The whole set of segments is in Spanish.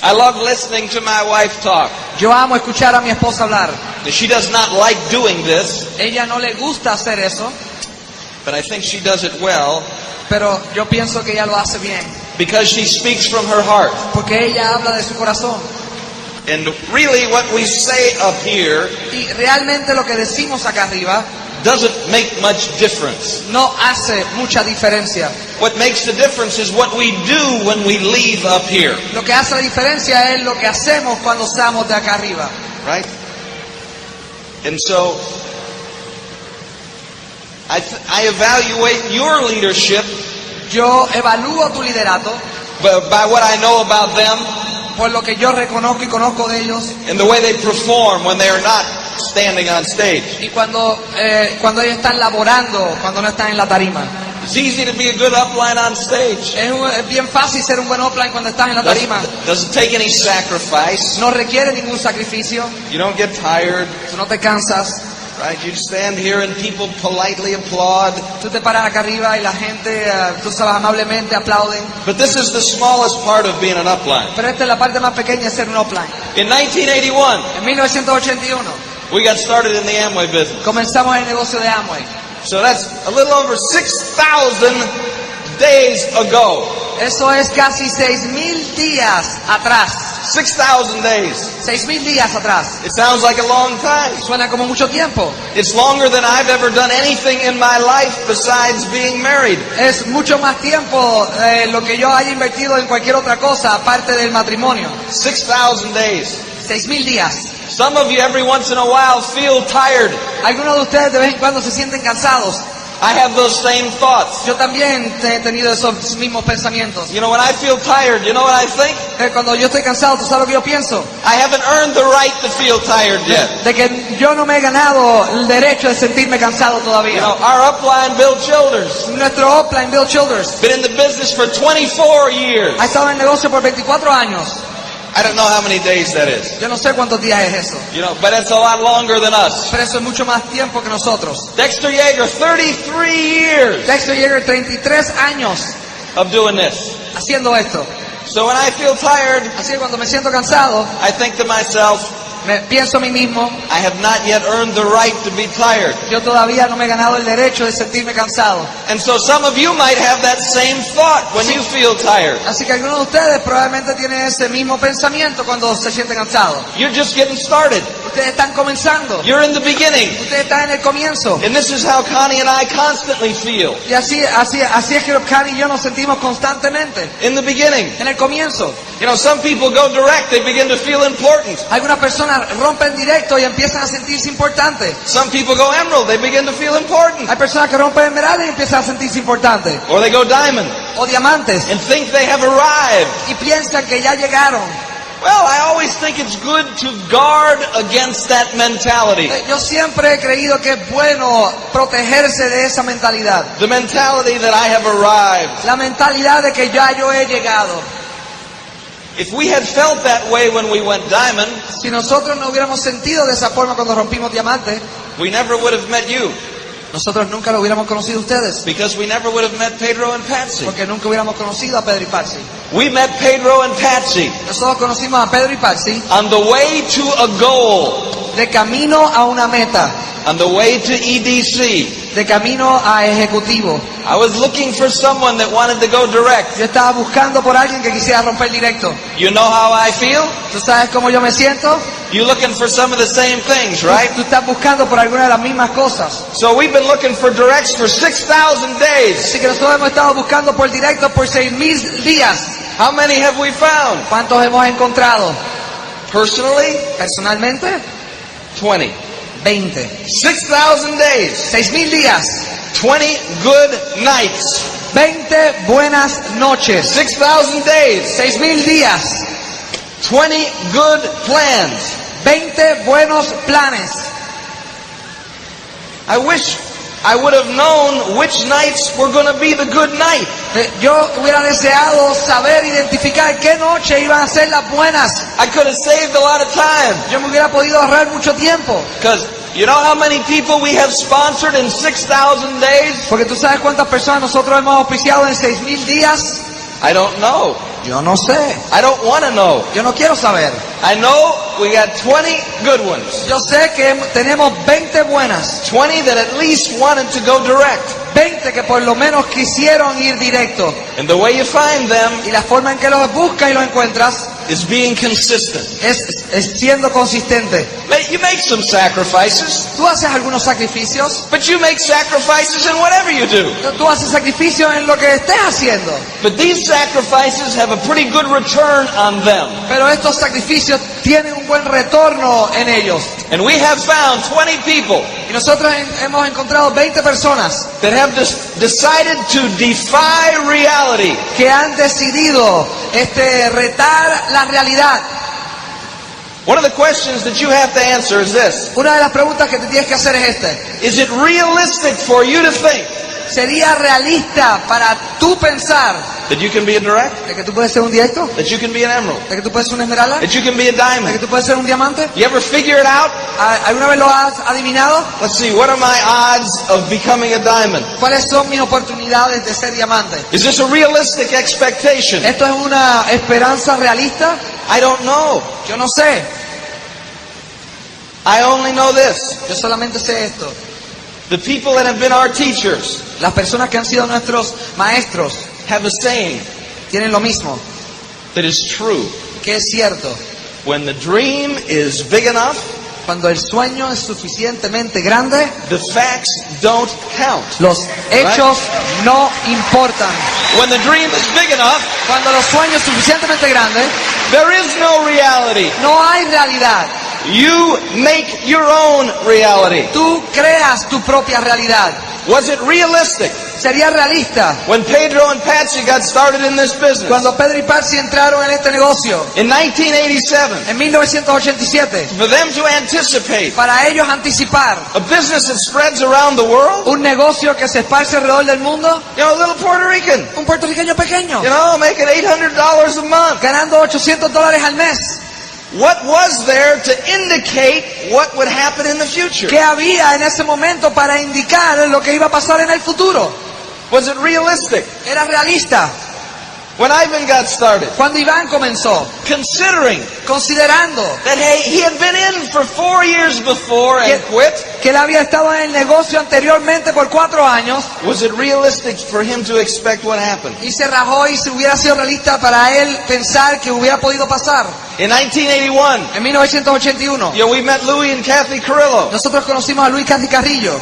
I love listening to my wife talk. Yo amo escuchar a mi esposa hablar. She does not like doing this, Ella no le gusta hacer eso, but I think she does it well pero yo pienso que ella lo hace bien, because she speaks from her heart. porque ella habla de su corazón. And really what we say up here Y realmente lo que decimos acá arriba doesn't make much difference. no hace mucha diferencia. What makes the difference is what we do when we leave up here. Lo que hace la diferencia es lo que hacemos cuando estamos de acá arriba. Right? And so, I evaluate your leadership Yo evalúo tu liderato by what I know about them por lo que yo reconozco y conozco de ellos, and the way they perform when they are not standing on stage. y cuando ellos están laborando, cuando no están en la tarima. It's easy to be a good upline on stage. Es bien fácil ser un buen offline cuando estás en la tarima. Doesn't take any sacrifice. No requiere ningún sacrificio, You don't get tired, tú no te cansas, right? You stand here and people politely applaud. tú te paras acá arriba y la gente, tú sabes, amablemente aplauden. But this is the smallest part of being an upline. Pero esta es la parte más pequeña de ser un offline. In 1981, En 1981 we got started in the Amway business. comenzamos el negocio de Amway. So that's a little over 6,000 days ago. Eso es casi 6,000 días atrás. 6,000 days. 6,000 días atrás. It sounds like a long time. Suena como mucho tiempo. It's longer than I've ever done anything in my life besides being married. Es mucho más tiempo de lo que yo haya invertido en cualquier otra cosa aparte del matrimonio. 6,000 days. 6,000 días. Some of you every once in a while feel tired. Algunos de ustedes de vez en cuando se sienten cansados. I have those same thoughts. Yo también he tenido esos mismos pensamientos. You know, when I feel tired, you know what I think? Cuando yo estoy cansado, ¿tú sabes lo que yo pienso? I haven't earned the right to feel tired yet. De que yo no me he ganado el derecho de sentirme cansado You todavía. know, our upline, Bill Childers, Nuestro upline, Bill Childers, been in the business for 24 years. ha estado en el negocio por 24 años. I don't know how many days that is. Yo no sé cuántos días es eso, You know, but it's a lot longer than us. pero eso es mucho más tiempo que nosotros. Dexter Yeager, 33 years Dexter Yeager, 33 años of doing this. haciendo esto. So when I feel tired, Así que cuando me siento cansado, I think to myself, me pienso a mí mismo, I have not yet earned the right to be tired. yo todavía no me he ganado el derecho de sentirme cansado. And so some of you might have that same thought when you feel tired. Así que algunos de ustedes probablemente tienen ese mismo pensamiento cuando se sienten cansados. You're just getting started. Ustedes están comenzando, You're in the beginning. ustedes están en el comienzo. And this is how Connie and I constantly feel. Y así es que Cani y yo nos sentimos constantemente, In the beginning. en el comienzo. You know, some people go direct, they begin to feel important. Algunas personas rompen directo y empiezan a sentirse importantes. Some people go emerald, they begin to feel important. Hay personas que rompen esmeralda y empiezan a sentirse importantes. Or they go diamond O diamantes. and think they have arrived. Y piensan que ya llegaron. Well, I always think it's good to guard against that mentality. Yo siempre he creído que es bueno protegerse de esa mentalidad. The mentality that I have arrived. La mentalidad de que ya yo he llegado. If we had felt that way when we went diamond, Si nosotros no hubiéramos sentido de esa forma cuando rompimos diamantes, we never would have met you. nosotros nunca lo hubiéramos conocido a ustedes. Because we never would have met Pedro and Patsy. Porque nunca hubiéramos conocido a Pedro y Patsy. We met Pedro and Patsy Nosotros conocimos a Pedro y Patsy on the way to a goal, de camino a una meta, on the way to EDC. de camino a ejecutivo. I was looking for someone that wanted to go direct. Yo estaba buscando por alguien que quisiera romper directo. You know how I feel? ¿Tú sabes cómo yo me siento? You're looking for some of the same things, right? Tú estás buscando por alguna de las mismas cosas. So we've been looking for directs for 6,000 days. Así que nosotros hemos estado buscando por directo por 6,000 días. How many have we found? ¿Cuántos hemos encontrado? Personally, Personalmente, 20. 20. 6,000 days. 6,000 días. 20 good nights. 20 buenas noches. 6,000 days. 6,000 días. 20 good plans. 20 buenos planes. I wish I would have known which nights were going to be the good night. Yo hubiera deseado saber, identificar qué noche iban a ser las buenas. I could have saved a lot of time. Yo me hubiera podido ahorrar mucho tiempo. Because you know how many people we have sponsored in 6,000 days? Porque tú sabes cuántas personas nosotros hemos auspiciado en 6,000 días. I don't know. Yo no sé. I don't want to know. Yo no quiero saber. I know we got 20 good ones. Yo sé que tenemos 20 buenas. 20 that at least wanted to go direct. 20 que por lo menos quisieron ir directo. And the way you find them Y la forma en que los buscas y los encuentras is being consistent. es siendo consistente. You make some sacrifices, Tú haces algunos sacrificios. but you make sacrifices in whatever you do. Tú haces sacrificios en lo que estés haciendo. But these sacrifices have a pretty good return on them. Pero estos sacrificios tienen un buen retorno en ellos. And we have found 20 people Y nosotros hemos encontrado 20 personas that have decided to defy reality. que han decidido retar la realidad. One of the questions that you have to answer is this. Una de las preguntas que te tienes que hacer es Is it realistic for you to think ¿sería realista para tú pensar that you can be a direct? de que tú puedes ser un directo? That you can be an emerald? ¿De que tú puedes ser una esmeralda? That you can be a ¿De que diamond? tú puedes ser un diamante? You ever figure it out? ¿Alguna vez lo has adivinado? Let's see, what are my odds of becoming a diamond? ¿Cuáles son mis oportunidades de ser diamante? Is this a realistic expectation? ¿Esto es una esperanza realista? I don't know. Yo no sé. I only know this. Yo solamente sé esto. The people that have been our teachers Las personas que han sido nuestros maestros have a saying tienen lo mismo, that is true. que es cierto. When the dream is big enough, Cuando el sueño es suficientemente grande, the facts don't count. los hechos no importan. When the dream is big enough, Cuando los sueños suficientemente grandes, there is no reality. no hay realidad. You make your own reality. Tú creas tu propia realidad. Was it realistic Sería realista when Pedro and Patsy got started in this business? cuando Pedro y Patsy entraron en este negocio In 1987, en 1987, for them to anticipate para ellos anticipar a business that spreads around the world, un negocio que se esparce alrededor del mundo, you know, a little Puerto Rican, un puertorriqueño pequeño, you know, making $800 a month. ganando $800 al mes. What was there to indicate what would happen in the future? ¿Qué había en ese momento para indicar lo que iba a pasar en el futuro? Was it realistic? Era realista. When Ivan got started, Cuando Iván comenzó, considering considerando that, hey, he had been in for 4 years before and quit, que él había estado en el negocio anteriormente por 4 años was it realistic for him to expect what happened? y se rajó, y si hubiera sido realista para él pensar que hubiera podido pasar. In 1981, En 1981, you know, we met Louis and Kathy Carrillo. nosotros conocimos a Luis Cathy Carrillo.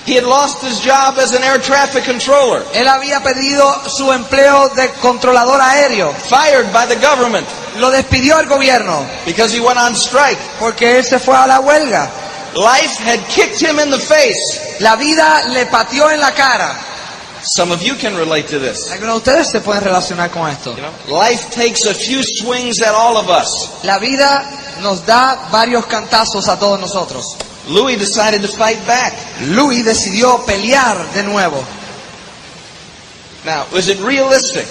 He had lost his job as an air traffic controller, Él había perdido su empleo de controlador aéreo. fired by the government Lo despidió el gobierno because he went on strike. porque él se fue a la huelga. Life had kicked him in the face. La vida le pateó en la cara. Some of you can relate to this. Algunos de ustedes se pueden relacionar con esto. You know, life takes a few swings at all of us. La vida nos da varios cantazos a todos nosotros. Louis decided to fight back. Luis decidió pelear de nuevo. Now, was it realistic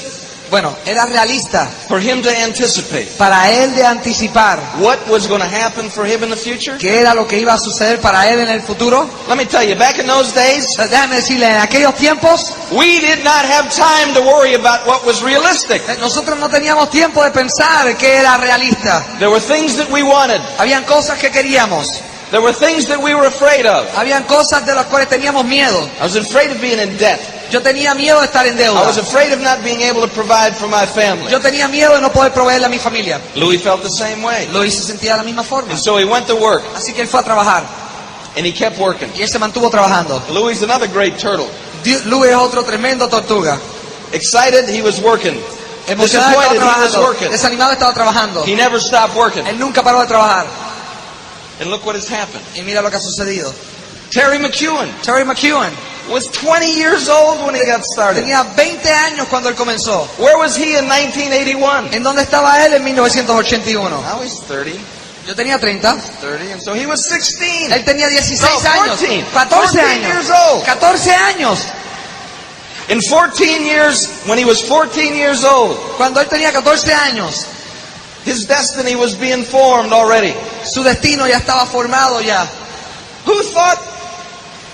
Bueno, era realista for him to anticipate para él de anticipar what was going to happen for him in the future? qué era lo que iba a suceder para él en el futuro. Let me tell you, back in those days, Déjame decirle, en aquellos tiempos we did not have time to worry about what was realistic. nosotros no teníamos tiempo de pensar qué era realista. There were things that we wanted. Habían cosas que queríamos, There were things that we were afraid of. habían cosas de las cuales teníamos miedo. I was afraid of being in debt. Yo tenía miedo de estar en I deuda. was afraid of not being able to provide for my family. Yo tenía miedo de no poder proveerle a mi familia. Louis felt the same way. Luis se sentía de la misma forma. And so he went to work, Así que él fue a trabajar and he kept working. y él se mantuvo trabajando. Louis is another great turtle. Luis es otro tremendo tortuga. Excited, he was working. Emocionado, estaba Disappointed, he was trabajando. working. Desanimado, estaba trabajando. He never stopped working. Él nunca paró de trabajar. And look what has happened. Y mira lo que ha sucedido. Terry McEwen Terry McEwen was 20 years old when he got started. tenía 20 años cuando él comenzó. Where was he in 1981? ¿En dónde estaba él en 1981? Now he's 30, Yo tenía 30. and so he was 16. Él tenía 16 No, años. 14. 14 14 years años. old. 14 años. In 14 years, when he was 14 years old, Cuando él tenía 14 años, his destiny was being formed already. su destino ya estaba formado ya. Who thought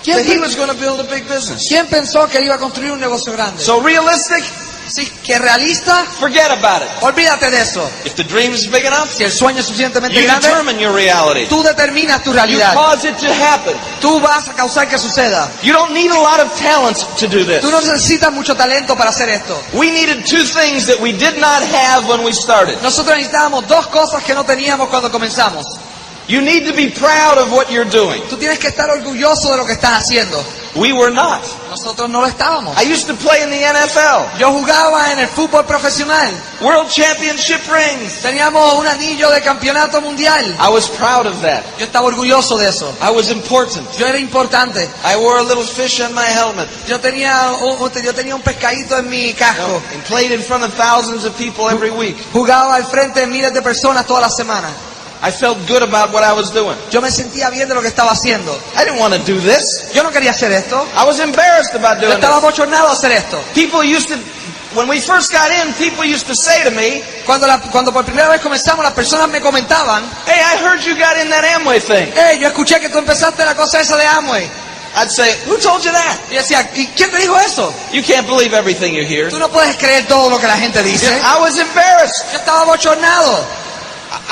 that he ¿Quién, was going to build a big business? quién pensó que él iba a construir un negocio grande? So realistic? Así que realista, forget about it. olvídate de eso. If the dream is big enough, Si el sueño es suficientemente you grande, determine your reality. tú determinas tu You realidad. cause it to happen. Tú vas a causar que suceda. You don't need a lot of talents to do this. Tú no necesitas mucho talento para hacer esto. We needed two things that we did not have when we started. Nosotros necesitábamos dos cosas que no teníamos cuando comenzamos. You need to be proud of what you're doing. Tú tienes que estar orgulloso de lo que estás haciendo. We were not. Nosotros no lo estábamos. I used to play in the NFL. Yo jugaba en el fútbol profesional. World Championship rings. Teníamos un anillo de campeonato mundial. I was proud of that. Yo estaba orgulloso de eso. I was important. Yo era importante. I wore a little fish on my helmet. Yo tenía un pescadito en mi casco. And played in front of thousands of people every week. Jugaba al frente de miles de personas todas las semanas. I felt good about what I was doing. Yo me sentía bien de lo que estaba haciendo. I didn't want to do this. Yo no quería hacer esto. I was embarrassed about Yo doing estaba this. abochornado a hacer esto. People used to, when we first got in, people used to say to me, Cuando por primera vez comenzamos, las personas me comentaban, hey, I heard you got in that Amway thing. hey, yo escuché que tú empezaste la cosa esa de Amway. I'd say, who told you that? Y decía, ¿y quién te dijo eso? You can't believe everything you hear. Tú no puedes creer todo lo que la gente dice. I was embarrassed. Yo estaba abochornado.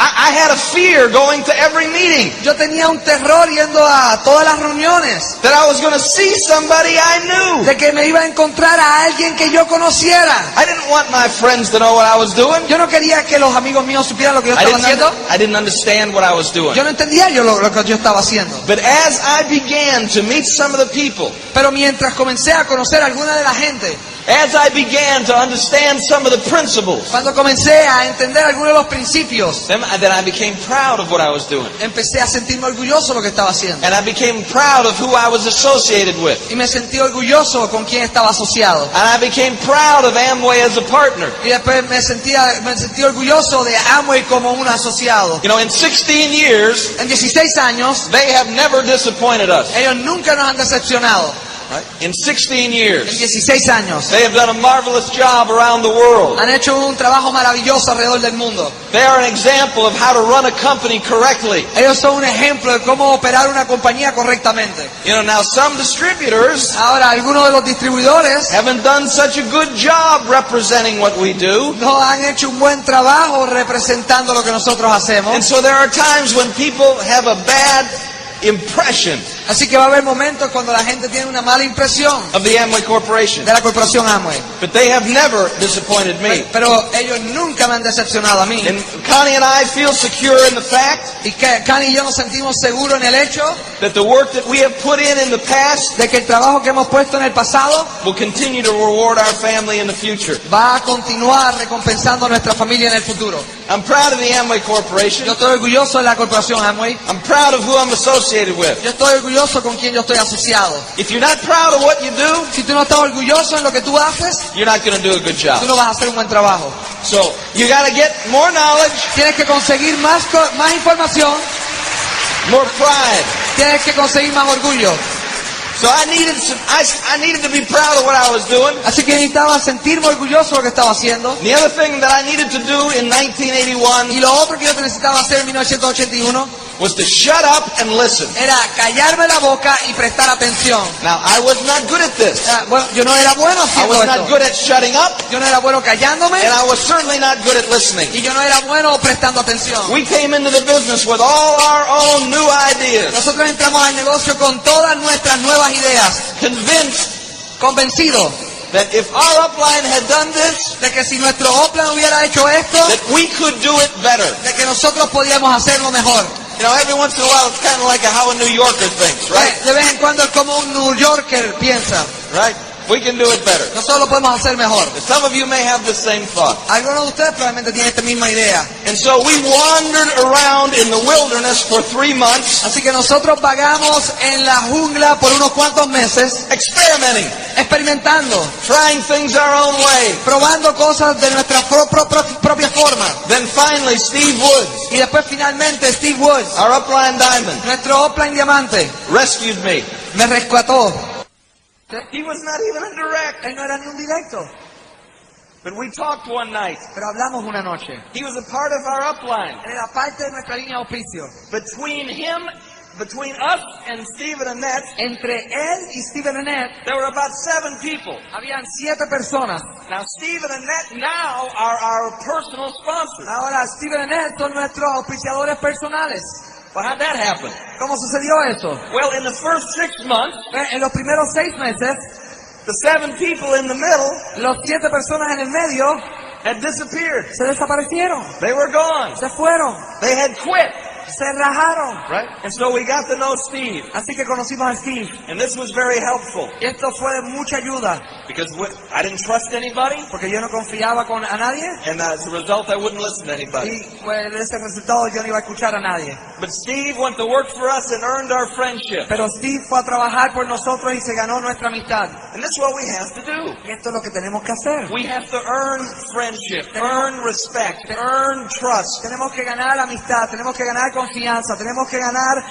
I had a fear going to every meeting Yo tenía un terror yendo a todas las reuniones. that I was going to see somebody I knew. De que me iba a encontrar a alguien que yo conociera. I didn't want my friends to know what I was doing. Yo no quería que los amigos míos supieran lo que yo estaba haciendo. I didn't understand what I was doing. Yo no entendía lo que yo estaba haciendo. But as I began to meet some of the people, Pero mientras comencé a conocer a alguna de la gente, as I began to understand some of the principles, cuando comencé a entender algunos de los principios, then I became proud of what I was doing. empecé a sentirme orgulloso de lo que estaba haciendo. And I became proud of who I was associated with. Y me sentí orgulloso con quien estaba asociado. And I became proud of Amway as a partner. Y después me sentí orgulloso de Amway como un asociado. You know, in 16 years, En 16 años, they have never disappointed us. ellos nunca nos han decepcionado. Right? In 16 En years, 16 años. they have done a marvelous job around the world. Han hecho un trabajo maravilloso alrededor del mundo. They are an example of how to run a company correctly. Ellos son un ejemplo de cómo operar una compañía correctamente. You know, now some distributors Ahora, algunos de los distribuidores haven't done such a good job representing what we do. no han hecho un buen trabajo representando lo que nosotros hacemos. And so there are times when people have a bad impression Así que va a haber momentos cuando la gente tiene una mala impresión of the Amway Corporation. de la corporación Amway. But they have never disappointed me. Pero ellos nunca me han decepcionado a mí. And Connie and I feel secure in the fact Y que Cani y yo nos sentimos seguros en el hecho that the work that we have put in the past de que el trabajo que hemos puesto en el pasado will continue to reward our family in the future. va a continuar recompensando a nuestra familia en el futuro. I'm proud of the Amway Corporation. Yo estoy orgulloso de la corporación Amway. I'm proud of who I'm associated with. Yo estoy orgulloso con quien yo estoy asociado. If you're not proud of what you do, Si tú no estás orgulloso en lo que tú haces, you're not going to do a good tú job. no vas a hacer un buen trabajo. So you got to get more knowledge, Tienes que conseguir más información, more pride. tienes que conseguir más orgullo. So I needed to be proud of what I was doing. Así que necesitaba sentirme orgulloso de lo que estaba haciendo. The other thing that I needed to do in 1981 Y lo otro que yo necesitaba hacer en 1981 was to shut up and listen. era callarme la boca y prestar atención. Now, I was not good at this. Bueno, yo no era bueno I haciendo was not esto. good at shutting up, Yo no era bueno callándome and I was certainly not good at listening. y yo no era bueno prestando atención. We came into the business with all our own new ideas, Nosotros entramos al negocio con todas nuestras nuevas ideas, convinced convencidos that if our upline had done this, de que si nuestro Oplan hubiera hecho esto, that we could do it better. de que nosotros podíamos hacerlo mejor. You know, every once in a while, it's kind of like how a New Yorker thinks, right? De vez en cuando es como un New Yorker piensa. Right? We can do it better. Nosotros lo podemos hacer mejor. Some of you may have the same thought. Algunos de ustedes probablemente tienen esta misma idea. And so we wandered around in the wilderness for 3 months, Así que nosotros vagamos en la jungla por unos cuantos meses, experimenting, experimentando, trying things our own way. probando cosas de nuestra propia forma. Then finally, Steve Woods, Y después finalmente Steve Woods, our upline diamond, nuestro Oplan Diamante, rescued me. me rescató. He was not even a direct, Él no era ni un directo, but we talked one night. pero hablamos una noche. He was a part of our upline. Él era parte de nuestra línea de auspicio. Between him, between us and Steve and Annette, Entre él y Steve and Annette there were about 7 people. habían 7 personas. Now, Steve and Annette now are our personal sponsors. Ahora Steve and Annette son nuestros auspiciadores personales. Well, how'd that happen? ¿Cómo sucedió eso? Well, in the first 6 months, En los primeros 6 meses, the 7 people in the middle los 7 personas en el medio had disappeared. se desaparecieron, They were gone. se fueron, They had quit. se rajaron. Right? And so we got to know Steve. Así que conocimos a Steve. And this was very helpful. Y esto fue de mucha ayuda, Because I didn't trust anybody. porque yo no confiaba a nadie. And as a result, I wouldn't listen to anybody. Y pues de ese resultado yo no iba a escuchar a nadie. But Steve went to work for us and earned our friendship. Pero Steve fue a trabajar por nosotros y se ganó nuestra amistad. And that's what we have to do. Y esto es lo que tenemos que hacer. We have to earn friendship, earn respect, earn trust. Tenemos que ganar amistad, tenemos que ganar confianza, tenemos que ganar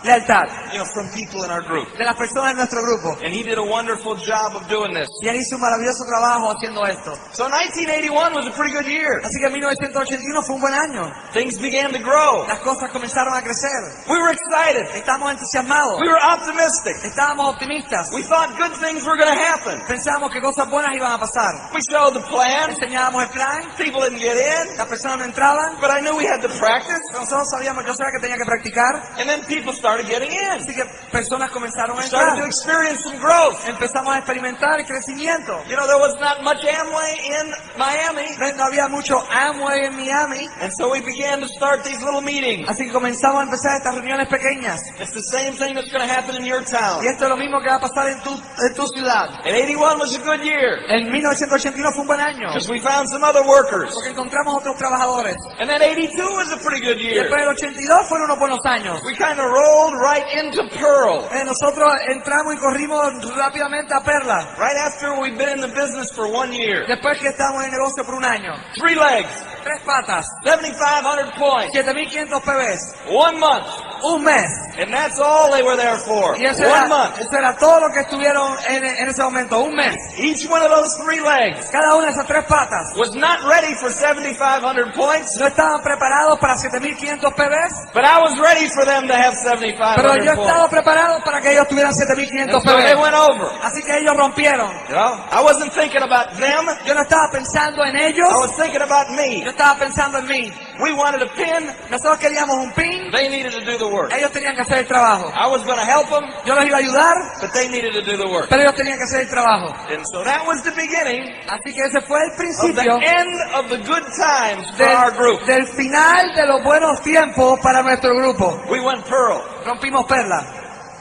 lealtad From people in our group. de las personas en nuestro grupo. And he did a wonderful job of doing this. Y él hizo un maravilloso trabajo haciendo esto. So 1981 was a pretty good year. Así que 1981 fue un buen año. Things began to grow. Las cosas comenzaron a crecer. We were excited. Estamos entusiasmados. We were optimistic. Estábamos optimistas. We thought good things were going to happen. Pensábamos que cosas buenas iban a pasar. We showed the plan. Enseñábamos el plan. People didn't get in. Las personas no entraban. But I knew we had to practice. Nosotros sabíamos, yo sabía que tenía que practicar. And then people started getting in. Así que personas comenzaron a We started to entrar. experience some growth. Empezamos a experimentar el crecimiento. There was not much Amway in Miami. No había mucho Amway en Miami. And so we began to start these little meetings. Así que comenzamos a empezar estas reuniones pequeñas. It's the same thing that's going to happen in your town. Y esto es lo mismo que va a pasar en tu ciudad. And 81 was a good year. En 1981 fue un buen año. Because we found some other workers. Porque encontramos otros trabajadores. And then 82 was a pretty good Y year. después del 82 fueron unos buenos años. We kind of rolled right into Pearl. Nosotros entramos y corrimos rápidamente a Perla. Right after we've been in the business for 1 year. Después que estamos en el negocio por un año. 3 legs. 3 patas. 7,500 points. 7.500 PBs. 1 month. Un mes. And that's all they were there for. Y eso 1 month. era todo lo que estuvieron en ese momento. Un mes. Each one of those 3 legs Cada una de esas 3 patas. was not ready for 7,500 points. No estaban preparados para 7.500 PBs. But I was ready for them to have Pero 7,500 yo estaba points. preparado para que ellos tuvieran And 7.500 so they PBs. went over. Así que ellos rompieron. I wasn't thinking about them. Yo no estaba pensando en ellos. I was thinking about me. Yo estaba pensando en mí. We wanted a pin. Nosotros queríamos un pin. They needed to do the work. Ellos tenían que hacer el trabajo. I was going to help them, Yo los iba a ayudar, but they needed to do the work. pero ellos tenían que hacer el trabajo. And so that was the beginning Así que ese fue el of the principio end of the good times for our group. del final de los buenos tiempos para nuestro grupo. We went Pearl, Rompimos Perla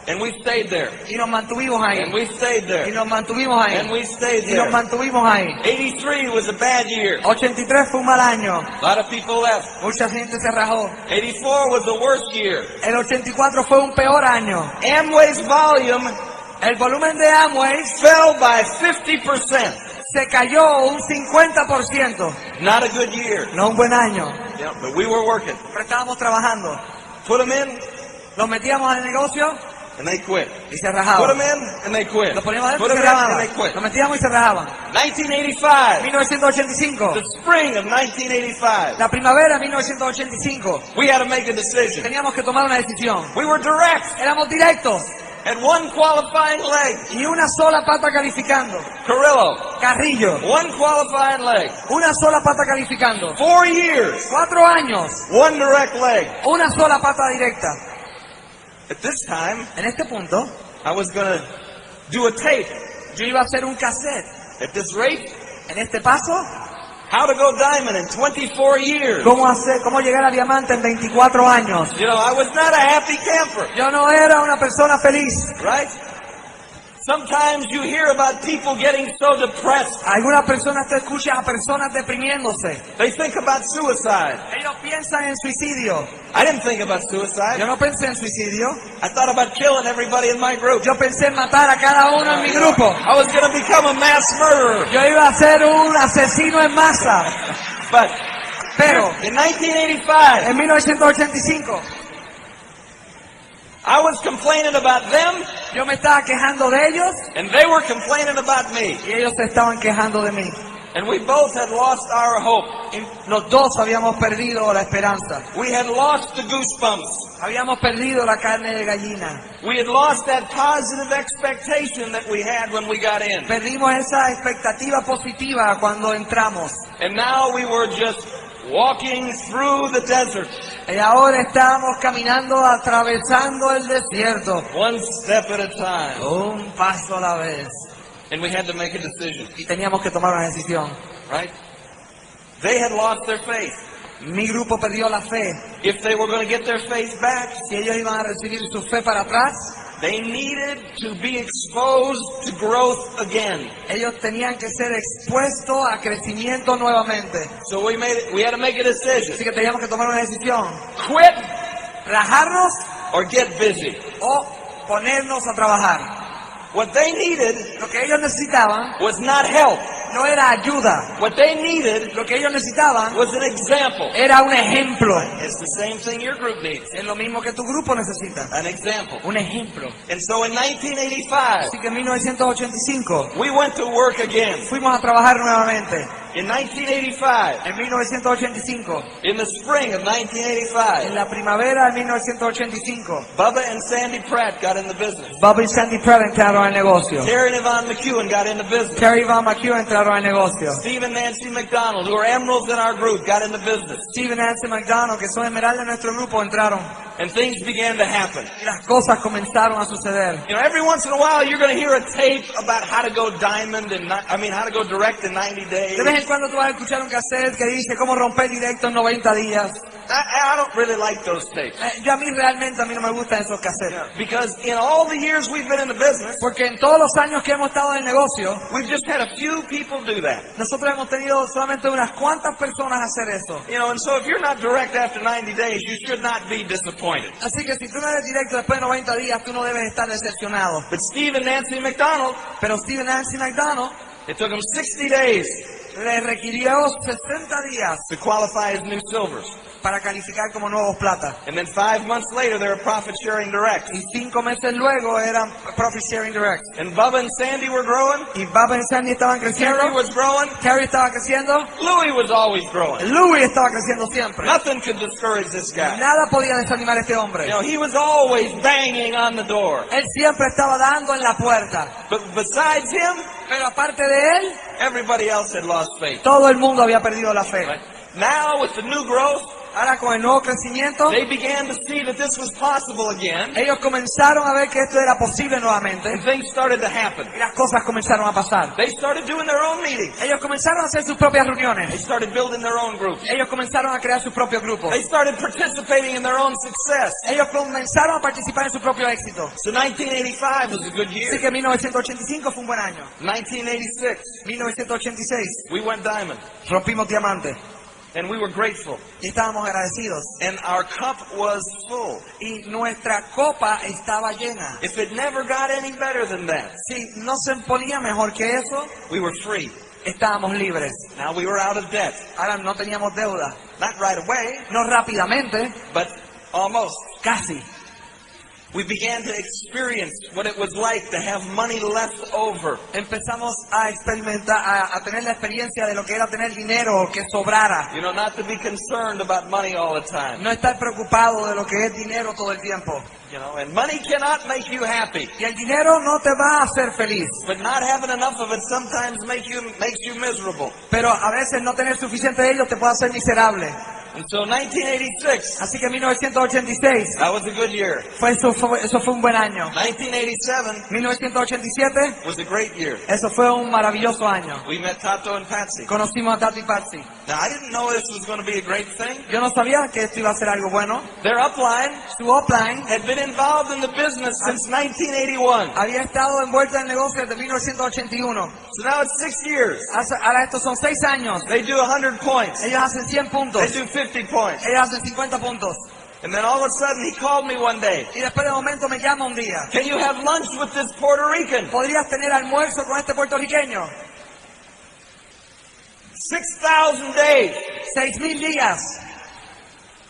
and we stayed there. y nos mantuvimos ahí. And we stayed Y there. nos mantuvimos And ahí. we stayed Y nos there. mantuvimos ahí. 83 was a bad year. 83 fue un mal año. A lot of people left. Mucha gente se rajó. 84 was the worst year. El 84 fue un peor año. Amway's volume El volumen de Amway fell by 50%. se cayó un 50%. Not a good year. No un buen año. Yeah, but we were working. Pero estábamos trabajando. Put them in, Los metíamos al negocio and they quit. y se Put rajaban. them in, and they quit. Los poníamos Put adentro y them se in, and rajaban. they quit. Los metíamos y se rajaban. 1985, 1985. the spring of 1985, La primavera de 1985. we had to make a decision. Teníamos que tomar una decisión. We were direct, Éramos directos. had 1 qualifying leg. Y una sola pata calificando. Carrillo, Carrillo. 1 qualifying leg. Una sola pata calificando. 4 years, 4 años. 1 direct leg. Una sola pata directa. At this time, En este punto, I was going to do a tape. yo iba a hacer un cassette. At this rate, En este paso, how to go diamond in 24 years. cómo llegar a diamante en 24 años. I was not a happy camper, Yo no era una persona feliz. right? Sometimes you hear about people getting so depressed, Algunas personas te escuchan a personas deprimiéndose. they think about suicide. Ellos piensan en suicidio. I didn't think about suicide. Yo no pensé en suicidio. I thought about killing everybody in my group. Yo pensé en matar a cada uno en mi grupo. I was going to become a mass murderer. Yo iba a ser un asesino en masa. But Pero in 1985, en 1985 I was complaining about them, yo me estaba quejando de ellos and they were complaining about me. y ellos se estaban quejando de mí. And we both had lost our hope. Y los dos habíamos perdido la esperanza. We had lost the goosebumps. Habíamos perdido la carne de gallina. We had lost that positive expectation that we had when we got in. Perdimos esa expectativa positiva cuando entramos. And now we were just walking through the desert, Y ahora estábamos caminando, atravesando el desierto. one step at a time. Un paso a la vez. And we had to make a decision, Y teníamos que tomar una decisión. right? They had lost their faith. Mi grupo perdió la fe. If they were going to get their faith back, Si ellos iban a recibir su fe para atrás, they needed to be exposed to growth again. ellos tenían que ser expuestos a crecimiento nuevamente. So we had to make a decision. Así que teníamos que tomar una decisión. Quit Rajarnos or get busy. o ponernos a trabajar. What they needed Lo que ellos necesitaban was not help. no era ayuda. What they needed Lo que ellos necesitaban was an example. era un ejemplo. It's the same thing your group needs. Es lo mismo que tu grupo necesita. An example. Un ejemplo. And so in 1985, Así que en 1985 we went to work again. fuimos a trabajar nuevamente. In 1985, En 1985, in the spring of en 1985, la primavera de 1985, Bubba and Sandy Pratt got in the business. Bob y Sandy Pratt entraron al negocio. Terry and Yvonne McEwen got in the business. Terry y Van McHugh entraron al negocio. Steve and Nancy McDonald, who are emeralds in our group, got in the business. Steve y Nancy McDonald, que son esmeraldas de nuestro grupo, entraron. And things began to happen. Y las cosas comenzaron a suceder. You know, every once in a while you're going to hear a tape about how to go diamond and how to go direct in 90 days. De vez en cuando tú vas a escuchar un cassette que dice cómo romper directo en 90 días. I don't really like those tapes. Yo a mí realmente no me gustan esos cassettes. Because in all the years we've been in the business, Porque en todos los años que hemos estado en el negocio, we've just had a few people do that. nosotros hemos tenido solamente unas cuantas personas hacer eso. You know, and so if you're not direct after 90 days, you should not be disappointed. Así que si tú no eres directo después de 90 días, tú no debes estar decepcionado. But Steve and Nancy McDonald, Pero Steve y Nancy McDonald it took them 60 days le requirió 60 días to qualify as new silvers. para calificar como nuevos plata. And then 5 months later, they were profit sharing direct. Y 5 meses luego eran Profit Sharing Direct. And Bubba and Sandy were growing. Y Bob y Sandy estaban creciendo. Terry was growing. Terry estaba creciendo. Louis was always growing. Louis estaba creciendo siempre. Nothing could discourage this guy. Nada podía desanimar a este You hombre. know, he was always banging on the door. Él siempre estaba dando en la puerta. But besides him, Pero aparte de él, everybody else had lost faith. todo el mundo había perdido la fe. Right? Now, with the new growth, Ahora con el nuevo crecimiento, they began to see that this was possible again, ellos comenzaron a ver que esto era posible nuevamente. and things started to happen. Y las cosas comenzaron a pasar. They started doing their own meetings. Ellos comenzaron a hacer sus propias They reuniones. started building their own groups. Ellos comenzaron a crear sus propios grupos. They started participating in their own success. Ellos comenzaron a participar en su propio éxito. So 1985 was a good Así year. que 1985 fue un buen año. 1986, 1986 we went diamond, rompimos diamante and we were grateful. y estábamos agradecidos. And our cup was full. Y nuestra copa estaba llena. If it never got any better than that, Si no se ponía mejor que eso, we were free. estábamos libres. Now we were out of debt. Ahora no teníamos deuda. Not right away, No rápidamente, but almost. casi. We began to experience what it was like to have money left over. Empezamos a experimentar, a tener la experiencia de lo que era tener dinero que sobrara. You know, not to be concerned about money all the time. No estar preocupado de lo que es dinero todo el tiempo. You know, and money cannot make you happy. Y el dinero no te va a hacer feliz. But not having enough of it sometimes makes you miserable. Pero a veces no tener suficiente de ello te puede hacer miserable. And so 1986, Así que 1986, that was a good year. eso fue un buen año. 1987 1987, was a great year. eso fue un maravilloso año. We met Tato and Patsy. Conocimos a Tato y Patsy. Now, I didn't know this was going to be a great thing. Yo no sabía que esto iba a ser algo bueno. Their upline Su upline had been involved in the business since 1981. había estado envuelta en el negocio desde 1981. So now it's 6 years. Ahora estos son 6 años. They do 100 points. Ellos hacen 100 puntos. They do 50 points. Ellos hacen 50 puntos. And then all of a sudden he called me one day. Y después de momento me llama un día. Can you have lunch with this Puerto Rican? ¿Podrías tener almuerzo con este puertorriqueño? 6,000 days. 6,000 días.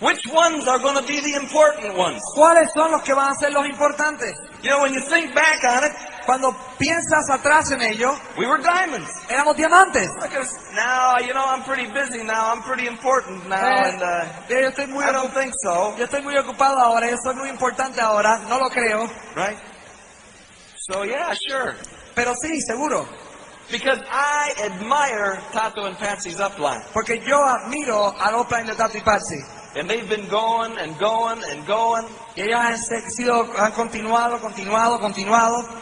Which ones are going to be the important ones? ¿Cuáles son los que van a ser los importantes? You know, when you think back on it, Cuando piensas atrás en ello, we were diamonds. éramos diamantes. Look at us now, you know, I'm pretty busy now, I'm pretty important now, and Yo estoy muy I don't think so, Yo estoy muy ocupado ahora, yo soy muy importante ahora, no lo creo, right? So yeah, sure. pero sí, seguro, Because I admire Tato and Patsy's upline. porque yo admiro al upline de Tato y Patsy. And they've been going and going and going. Y ellos han continuado,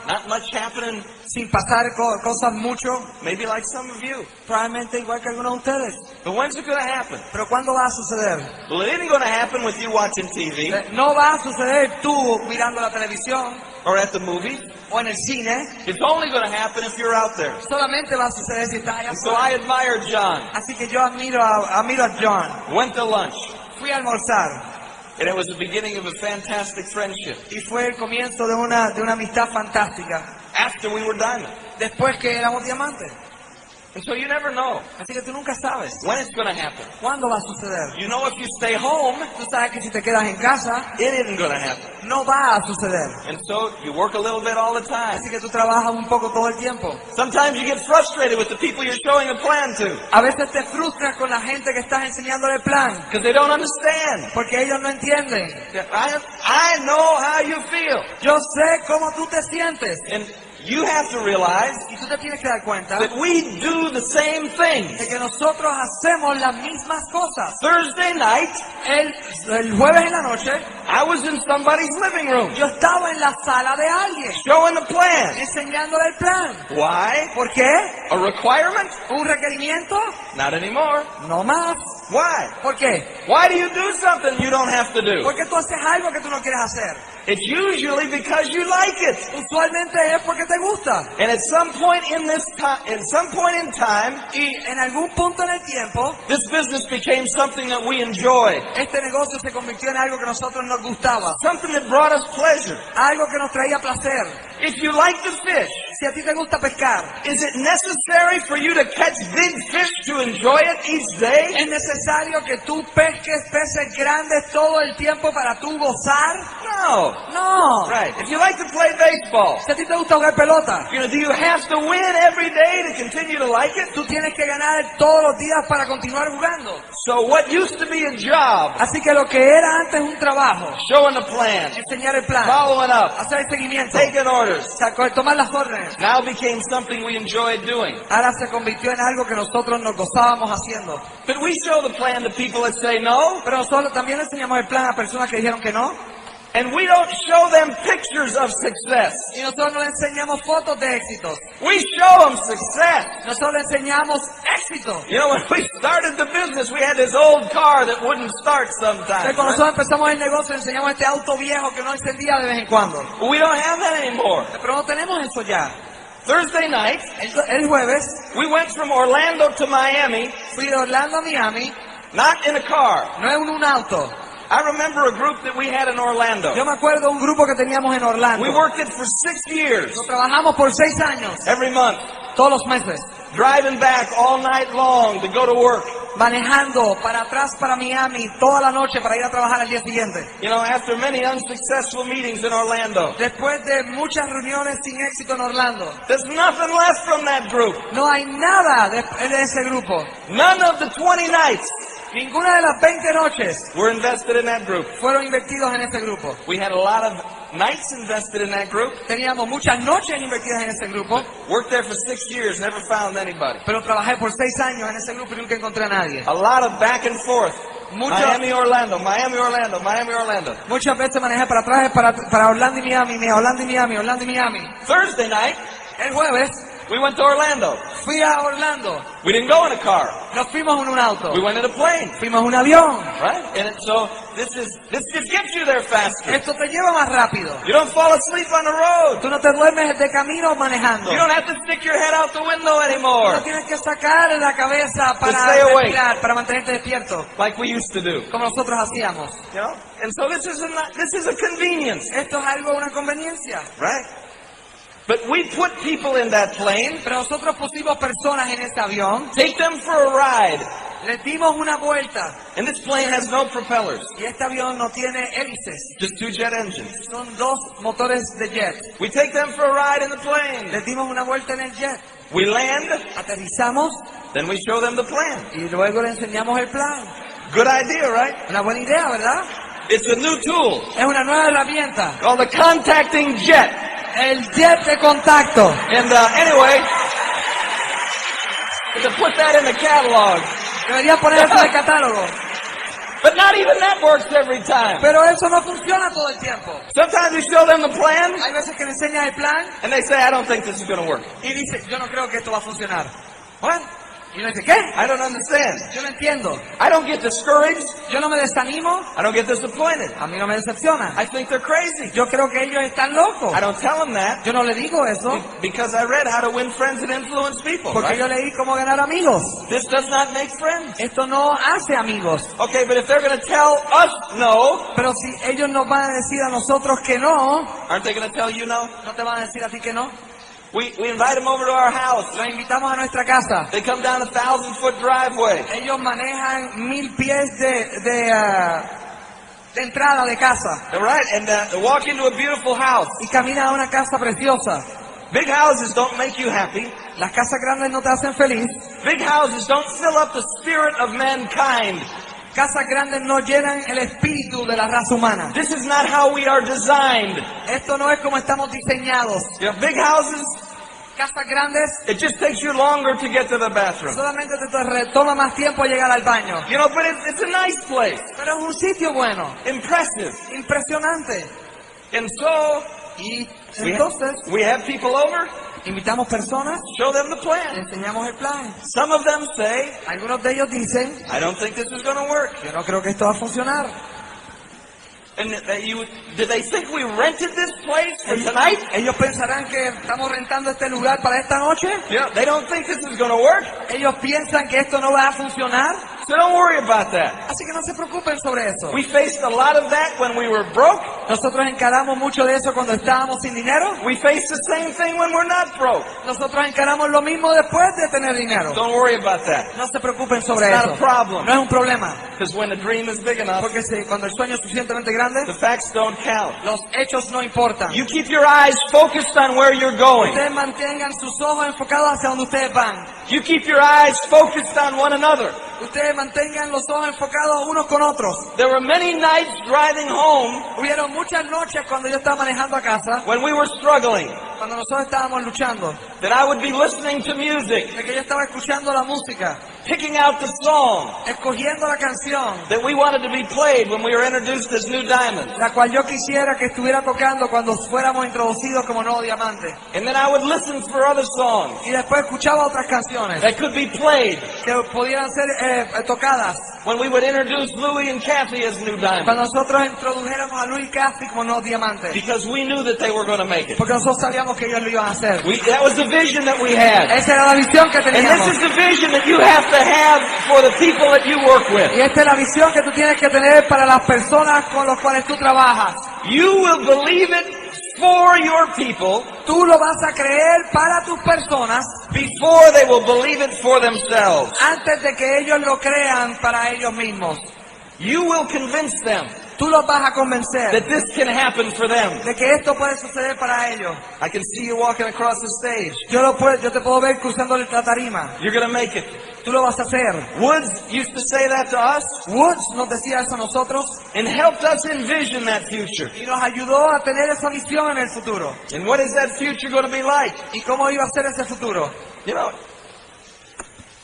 Not much happening, sin pasar cosas mucho, maybe like some of you. probablemente igual que algunos de ustedes. But when's it going to happen? Pero ¿cuándo va a suceder? Well, it ain't going to happen with you watching TV No va a suceder tú mirando la televisión or at the movies. o en el cine, It's only going to happen if you're out there. solamente va a suceder si estás allá And so afuera. I admire John. Así que yo admiro a John. Went to lunch, Fui a almorzar and it was the beginning of a fantastic friendship. y fue el comienzo de una amistad fantástica. After we were diamond. Después que éramos diamantes. And so you never know Así que tú nunca sabes when it's going to happen. cuándo va a suceder. You know, if you stay home, Tú sabes que si te quedas en casa, it isn't going to happen. no va a suceder. And so you work a little bit all the time. Así que tú trabajas un poco todo el tiempo. Sometimes you get frustrated with the people you're showing a plan to A veces te frustras con la gente que estás enseñándole el plan, because they don't understand. porque ellos no entienden. I know how you feel. Yo sé cómo tú te sientes. And you have to realize Y tú te tienes que dar cuenta that we do the same de things. que nosotros hacemos las mismas cosas. Thursday night, El jueves en la noche, I was in somebody's living room yo estaba en la sala de alguien, showing the plan. enseñándole el plan. Why? ¿Por qué? A requirement? ¿Un requerimiento? Not anymore. No más. Why? ¿Por qué? Why do you do something you don't have to do? Porque tú haces algo que tú no quieres hacer. It's usually because you like it. Usualmente es porque te gusta. And at some point in time, Y en algún punto en el tiempo, this business became something that we enjoyed, este negocio se convirtió en algo que a nosotros nos gustaba. something that brought us pleasure. Algo que nos traía placer. If you like to fish, Si a ti te gusta pescar, is it necessary for you to catch big fish to enjoy it each day? ¿es necesario que tú pesques peces grandes todo el tiempo para tú gozar? No. No. Right. If you like to play baseball, Si a ti te gusta jugar pelota, do you have to win every day to continue to like it? tú tienes que ganar todos los días para continuar jugando. So what used to be a job, Así que lo que era antes un trabajo, showing a plan, enseñar el plan, following up, hacer el seguimiento, taking orders, tomar las órdenes, now became something we enjoyed doing. ahora se convirtió en algo que nosotros nos gozábamos haciendo. But we show the plan to people that say no, Pero nosotros también le enseñamos el plan a personas que dijeron que no. and we don't show them pictures of success. Y nosotros no le enseñamos fotos de éxitos. We show them success. Nosotros le enseñamos éxito. You know, when we started the business, we had this old car that wouldn't start sometimes. Cuando Right? nosotros empezamos el negocio, le enseñamos este auto viejo que no encendía de vez en cuando. We don't have that anymore. Pero no tenemos eso ya. Thursday night, El jueves we went from Orlando to Miami, fui de Orlando a Miami, not in a car. no en un auto. I remember a group that we had in Orlando. Yo me acuerdo de un grupo que teníamos en Orlando. We worked it for 6 years, Lo trabajamos por 6 años, every month, todos los meses, driving back all night long to go to work. manejando para atrás para Miami toda la noche para ir a trabajar al día siguiente. You know, after many unsuccessful meetings in Orlando, Después de muchas reuniones sin éxito en Orlando, there's nothing left from that group. no hay nada de ese grupo. None of the 20 nights Ninguna de las 20 noches were invested in that group. fueron invertidos en ese grupo. We had a lot of nights invested in that group. Teníamos muchas noches invertidas en ese grupo, Worked there for 6 years, never found anybody. pero trabajé por 6 años en ese grupo y nunca encontré a nadie. A lot of back and forth. Mucho- Miami, Orlando, Miami, Orlando, Miami, Orlando. Muchas veces manejé para atrás, para Orlando y Miami, Orlando y Miami, Orlando y Miami. Thursday night, El jueves we went to Orlando. fui a Orlando. We didn't go in a car. Nos fuimos en un auto. We went in a plane, Fuimos en un avión. right? So this just gets you there faster. Esto te lleva más rápido. You don't fall asleep on the road. Tú no te duermes de camino manejando. You don't have to stick your head out the window anymore, No tienes que sacar la cabeza para stay awake. respirar, para mantenerte despierto, like we used to do. como nosotros hacíamos. You know? And so this is a convenience, Esto es algo, una conveniencia. right? But we put people in that plane, Pero nosotros pusimos personas en este avión, take them for a ride, Le dimos una vuelta And this plane has no propellers, y este avión no tiene hélices. just 2 jet engines. Son 2 motores de jet. We take them for a ride in the plane. Le dimos una vuelta en el jet. We land, Aterrizamos then we show them the plan. y luego le enseñamos el plan. Good idea, right? Una buena idea, ¿verdad? It's a new tool Es una nueva herramienta. called the contacting jet. El jet de contacto. And anyway, to put that in the catalog. Debería poner eso en el catálogo. But not even that works every time. Pero eso no funciona todo el tiempo. Sometimes we show them the plan, Hay veces que le enseñas el plan and they say, I don't think this is going to work. y dice, yo no creo que esto va a funcionar. What? Y uno dice, ¿qué? I don't understand. Yo no entiendo. I don't get discouraged. Yo no me desanimo. I don't get disappointed. A mí no me decepciona. I think they're crazy. Yo creo que ellos están locos. I don't tell them that Yo no le digo eso because I read how to win friends and influence people. porque Right? yo leí cómo ganar amigos. This does not make friends. Esto no hace amigos. Okay, but if they're going to tell us no, Pero si ellos nos van a decir a nosotros que no, aren't they going to tell you no? ¿no te van a decir a ti que no? We invite them over to our house. Los invitamos a nuestra casa. They come down a 1,000-foot driveway. Ellos manejan 1000 pies de entrada de casa All right, and walk into a beautiful house. y caminan a una casa preciosa. Big houses don't make you happy. Las casas grandes no te hacen feliz. Big houses don't fill up the spirit of mankind. Casas grandes no llenan el espíritu de la raza humana. This is not how we are designed. Esto no es como estamos diseñados. You know, big houses, Casas grandes it just takes you longer to get to the bathroom. solamente te toma más tiempo llegar al baño. You know, but it's a nice place. Pero es un sitio bueno, Impressive. impresionante. And so, Y we, entonces we have people over, invitamos personas, show them the le plan. enseñamos el plan. Some of them say, Algunos de ellos dicen, I don't think this is going to work. yo no creo que esto va a funcionar. And did they think we rented this place for tonight? Ellos pensarán que estamos rentando este lugar para esta noche. Yeah, they don't think this is going to work. Ellos piensan que esto no va a funcionar. So don't worry about that. Así que no se preocupen sobre eso. We faced a lot of that when we were broke. Nosotros encaramos mucho de eso cuando estábamos sin dinero. We face the same thing when we're not broke. Nosotros encaramos lo mismo después de tener dinero. Don't worry about that. No se preocupen sobre It's eso. not a problem. No es un problema. Because when the dream is big enough, Porque cuando el sueño es suficientemente grande, the facts don't count. los hechos no importan. You keep your eyes focused on where you're going. Ustedes mantengan sus ojos enfocados hacia donde ustedes van. You keep your eyes focused on one another. Ustedes mantengan los ojos enfocados unos con otros. There were many nights driving home Hubieron muchas noches cuando yo estaba manejando a casa, when we were struggling, cuando nosotros estábamos luchando, that I would be listening to music, de que yo estaba escuchando la música, picking out the song escogiendo la canción, that we wanted to be played when we were introduced as New Diamond. la cual yo quisiera que estuviera tocando cuando fuéramos introducidos como Nuevo Diamante. And then I would listen for other songs Y después escuchaba otras canciones that could be played que pudieran ser tocadas when we would introduce Louis and Kathy as New Diamond. cuando nosotros introdujéramos a Luis Castro como Nuevo Diamante. Because we knew that they were going to make it. Porque nosotros sabíamos que ellos lo iban a hacer. That was the vision that we had. Esa era la visión que And teníamos. this is the vision that you have to have for the people that you work with. Y esta es la visión que tú tienes que tener para las personas con las cuales tú trabajas. You will believe it for your people Tú lo vas a creer para tus personas before they will believe it for themselves. antes de que ellos lo crean para ellos mismos. You will convince them Tú los vas a convencer that this can happen for them. de que esto puede suceder para ellos. I can see you walking across the stage. Yo te puedo ver cruzando la tarima. You're going to make it. Tú lo vas a hacer. Woods used to say that to us Woods nos decía eso a nosotros and helped us envision that future. y nos ayudó a tener esa visión en el futuro. And what is that future going to be like? ¿Y cómo iba a ser ese futuro? You know,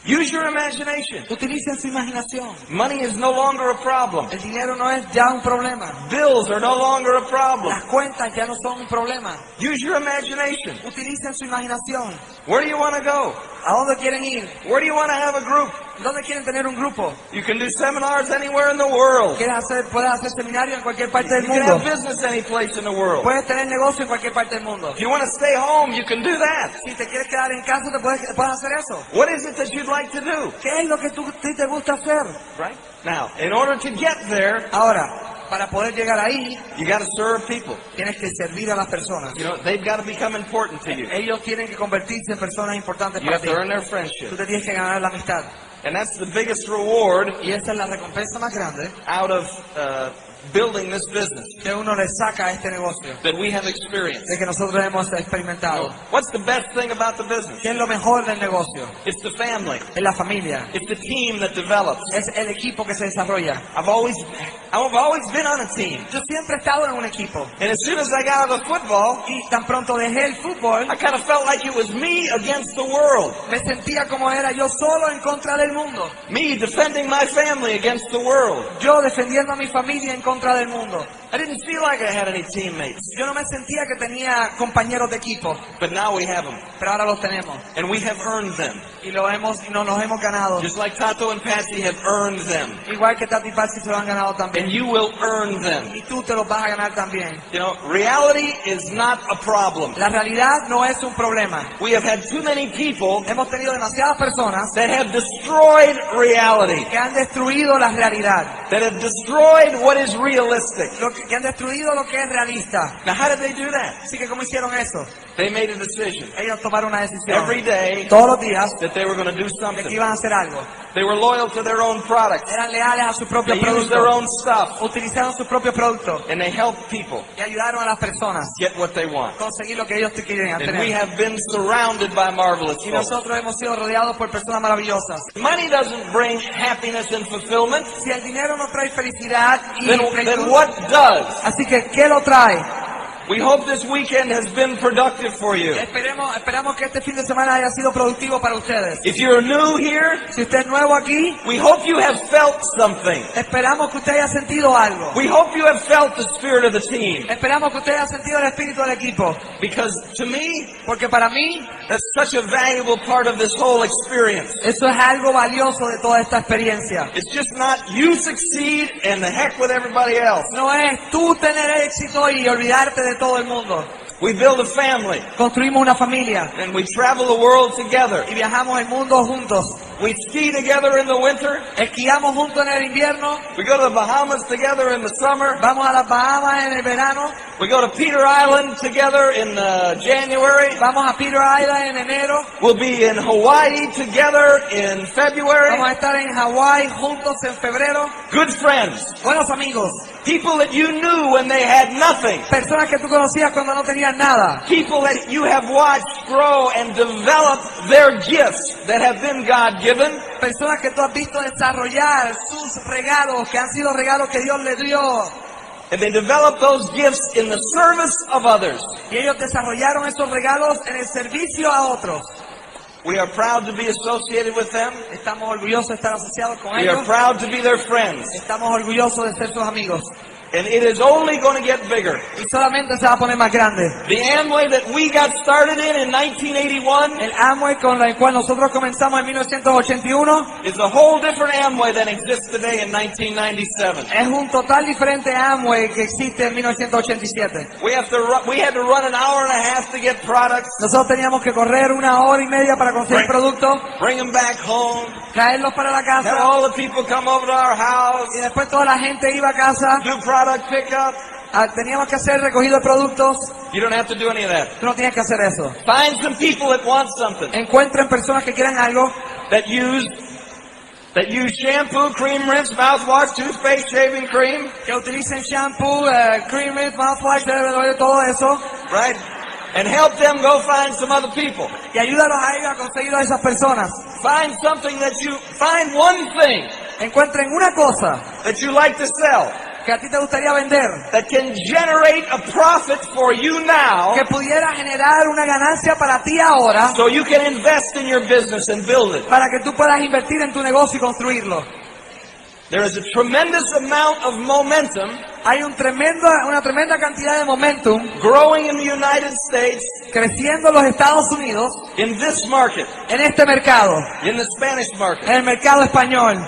use your imagination. Utilicen su imaginación. Money is no longer a problem. El dinero no es ya un problema. Bills are no longer a problem. Las cuentas ya no son un problema. Use your imagination. Utilicen su imaginación. Where do you want to go? ¿A dónde quieren ir? Where do you want to have a group? ¿Dónde quieren tener un grupo? You can do seminars anywhere in the world. Puedes hacer seminario en cualquier parte del You can mundo. have business any place in the world. Puedes tener negocio en cualquier parte del mundo. If you want to stay home, you can do that. Si te quieres quedar en casa, puedes hacer eso. What is it that you'd like to do? ¿Qué es lo que ti te gusta hacer? Right? Now, in order to get there, Ahora, para poder llegar ahí, you got to serve people. tienes que servir a las personas. You know, they've got to become important to you. Ellos tienen que convertirse en personas importantes You para have ti. to earn their Tú friendship. te tienes que ganar la amistad. And that's the biggest reward Y esa es la recompensa más grande out of building this business que uno le saca a este negocio, that we have experienced. de que nosotros hemos experimentado. What's the best thing about the business? ¿Qué es lo mejor del negocio? It's the family. Es la familia, It's the team that develops. es el equipo que se desarrolla. I've always been on a team. Yo siempre he estado en un equipo And as soon as I got out of football, y tan pronto dejé el fútbol, I kind of felt like it was me against the world. me sentía como era yo solo en contra del mundo. Me defending my family against the world. Yo defendiendo a mi familia en contra del mundo. I didn't feel like I had any teammates. Yo no me sentía que tenía compañeros de equipo, But now we have them. pero ahora los tenemos And we have earned them. y nos los hemos ganado. Just like Tato and Patsy have earned them. Igual que Tati y Patsy se lo han ganado And también. you will earn them. Y tú te los vas a ganar también. You know, reality is not a problem. La realidad no es un problema. We have had too many people Hemos tenido demasiadas personas that have destroyed reality. que han destruido la realidad, That have destroyed what is realistic. que han destruido lo que es realista. Now, how did they do that? Así que ¿cómo hicieron eso? They made a decision Ellos tomaron una decisión every day todos los días that they were going to do de que something. iban a hacer algo. They were loyal to their own products. Eran leales a sus They propios used their productos. own stuff. Utilizaron sus propios productos And they helped people y ayudaron a las personas get what they want. a conseguir lo que ellos te quieren And we tener. have been surrounded by marvelous Y folks. nosotros hemos sido rodeados por personas maravillosas. Money doesn't bring happiness and fulfillment. Si el dinero no trae felicidad y Then plenitud, what does? así que ¿qué lo trae? We hope this weekend has been productive for you. Esperamos que este fin de semana haya sido productivo para ustedes. If you're new here, Si usted es nuevo aquí, we hope you have felt something. esperamos que usted haya sentido algo. We hope you have felt the spirit of the team. Esperamos que usted haya sentido el espíritu del equipo. Because to me, Porque para mí, that's such a valuable part of this whole experience. eso es algo valioso de toda esta experiencia. It's just not you succeed and the heck with everybody else. No es tú tener éxito y olvidarte de todo el mundo. We build a family Construimos una familia and we travel the world together. y viajamos el mundo juntos. We ski together in the winter. Esquiamos juntos en el invierno, We go to the Bahamas together in the summer. vamos a las Bahamas en el verano, We go to Peter Island together in January. vamos a Peter Island en enero, We'll be in Hawaii together in February. vamos a estar en Hawái juntos en febrero. Good friends. Buenos amigos, People that you knew when they had nothing. personas que tú conocías cuando no tenían nada, People that you have watched grow and develop their gifts that have been God-given. personas que tú has visto desarrollar sus regalos, que han sido regalos que Dios les dio. And they develop those gifts in the service of others. Y ellos desarrollaron esos regalos en el servicio a otros. We are proud to be associated with them. Estamos orgullosos de estar asociados con We are ellos. proud to be their friends. Estamos orgullosos de ser sus amigos. And it is only going to get bigger. Y solamente se va a poner más grande. The Amway that we got started in 1981 El Amway con el cual nosotros comenzamos en 1981 is a whole different Amway than exists today in 1997. es un total diferente Amway que existe en 1987. We had to run an hour and a half to get products, Nosotros teníamos que correr 1 hora y media para conseguir productos, bring them back home, traerlos para la have casa all the people come over to our house, y después toda la gente iba a casa. do product pickup. Teníamos que hacer recogido de productos. You don't have to do any of that. Tú no tienes que hacer eso. Find some people that want something, Encuentren personas que quieran algo, that use shampoo, cream, rinse, mouthwash, toothpaste, shaving cream, que utilicen shampoo, cream, rinse, mouthwash, todo eso, right? And help them go find some other people. y ayúdalos a ellos a conseguir a esas personas. Find one thing Encuentren una cosa that you like to sell que a ti te gustaría vender, that can generate a profit for you now que pudiera generar una ganancia para ti ahora, so you can invest in your business and build it. para que tú puedas invertir en tu negocio y construirlo. There is a tremendous amount of momentum Hay una tremenda cantidad de momentum growing in the United States creciendo en los Estados Unidos, in this market, en este mercado, in the Spanish market. en el mercado español.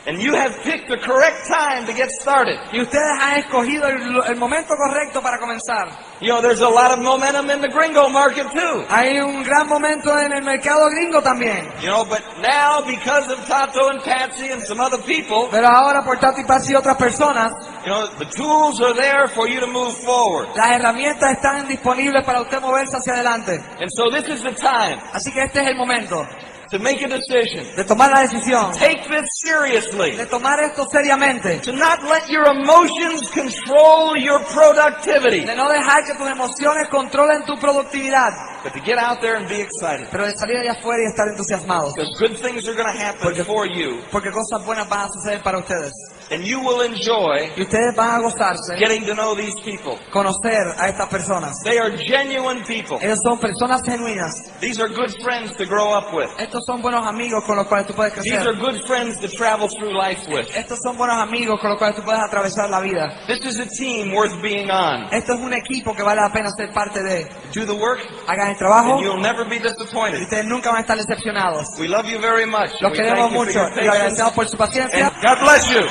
And you have picked the correct time to get started. Y ustedes han escogido el momento correcto para comenzar. You know, there's a lot of momentum in the gringo market too. Hay un gran momento en el mercado gringo también. You know, but now because of Tato and Patsy and some other people, Pero ahora por Tati Patsy y otras personas, you know, the tools are there for you to move forward. las herramientas están disponibles para usted moverse hacia adelante. And so this is the time Así que este es el momento to make a decision, de tomar la decisión, take this seriously, de tomar esto seriamente, to not let your emotions control your productivity, de no dejar que tus emociones controlen tu productividad, but to get out there and be excited. pero de salir allá afuera y estar entusiasmados, Because good things are going to happen for you, porque cosas buenas van a suceder para ustedes. and you will enjoy Y ustedes van a gozarse, getting to know these people. conocer a estas personas. They are genuine people. Ellos son personas genuinas. These are good friends to grow up with. Estos son buenos amigos con los cuales tú puedes These are crecer. good friends to travel through life with. Estos son buenos amigos con los cuales tú puedes atravesar la vida. This is a team worth being on. Esto es un equipo que vale la pena ser parte de. Do the work, Hagan el trabajo and you'll never be y disappointed. ustedes nunca van a estar decepcionados. We love you very much. Los We queremos thank you for mucho your y patience. agradecemos por su paciencia. And God bless you.